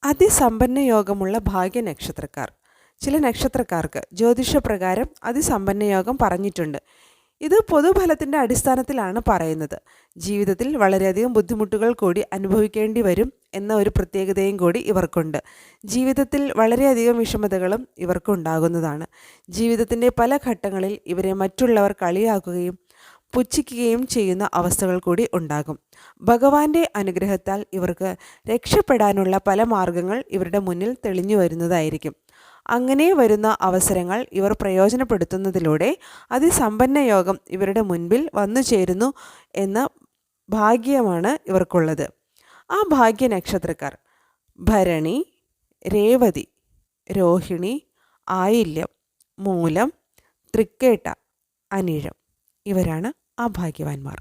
അതിസമ്പന്ന യോഗമുള്ള ഭാഗ്യ നക്ഷത്രക്കാർ. ചില നക്ഷത്രക്കാർക്ക് ജ്യോതിഷപ്രകാരം അതിസമ്പന്ന യോഗം പറഞ്ഞിട്ടുണ്ട്. ഇത് പൊതുഫലത്തിൻ്റെ അടിസ്ഥാനത്തിലാണ് പറയുന്നത്. ജീവിതത്തിൽ വളരെയധികം ബുദ്ധിമുട്ടുകൾ കൂടി അനുഭവിക്കേണ്ടി വരും എന്ന ഒരു പ്രത്യേകതയും കൂടി ഇവർക്കുണ്ട്. ജീവിതത്തിൽ വളരെയധികം വിഷമതകളും ഇവർക്കുണ്ടാകുന്നതാണ്. ജീവിതത്തിൻ്റെ പല ഘട്ടങ്ങളിൽ ഇവരെ മറ്റുള്ളവർ കളിയാക്കുകയും പുച്ഛിക്കുകയും ചെയ്യുന്ന അവസ്ഥകൾ കൂടി ഉണ്ടാകും. ഭഗവാന്റെ അനുഗ്രഹത്താൽ ഇവർക്ക് രക്ഷപ്പെടാനുള്ള പല മാർഗങ്ങൾ ഇവരുടെ മുന്നിൽ തെളിഞ്ഞു വരുന്നതായിരിക്കും. അങ്ങനെ വരുന്ന അവസരങ്ങൾ ഇവർ പ്രയോജനപ്പെടുത്തുന്നതിലൂടെ അതിസമ്പന്ന യോഗം ഇവരുടെ മുൻപിൽ വന്നു ചേരുന്നു എന്ന ഭാഗ്യമാണ് ഇവർക്കുള്ളത്. ആ ഭാഗ്യ നക്ഷത്രക്കാർ ഭരണി, രേവതി, രോഹിണി, ആയില്യം, മൂലം, തൃക്കേട്ട, അനിഴം ഇവരാണ് ആ ഭാഗ്യവാന്മാർ.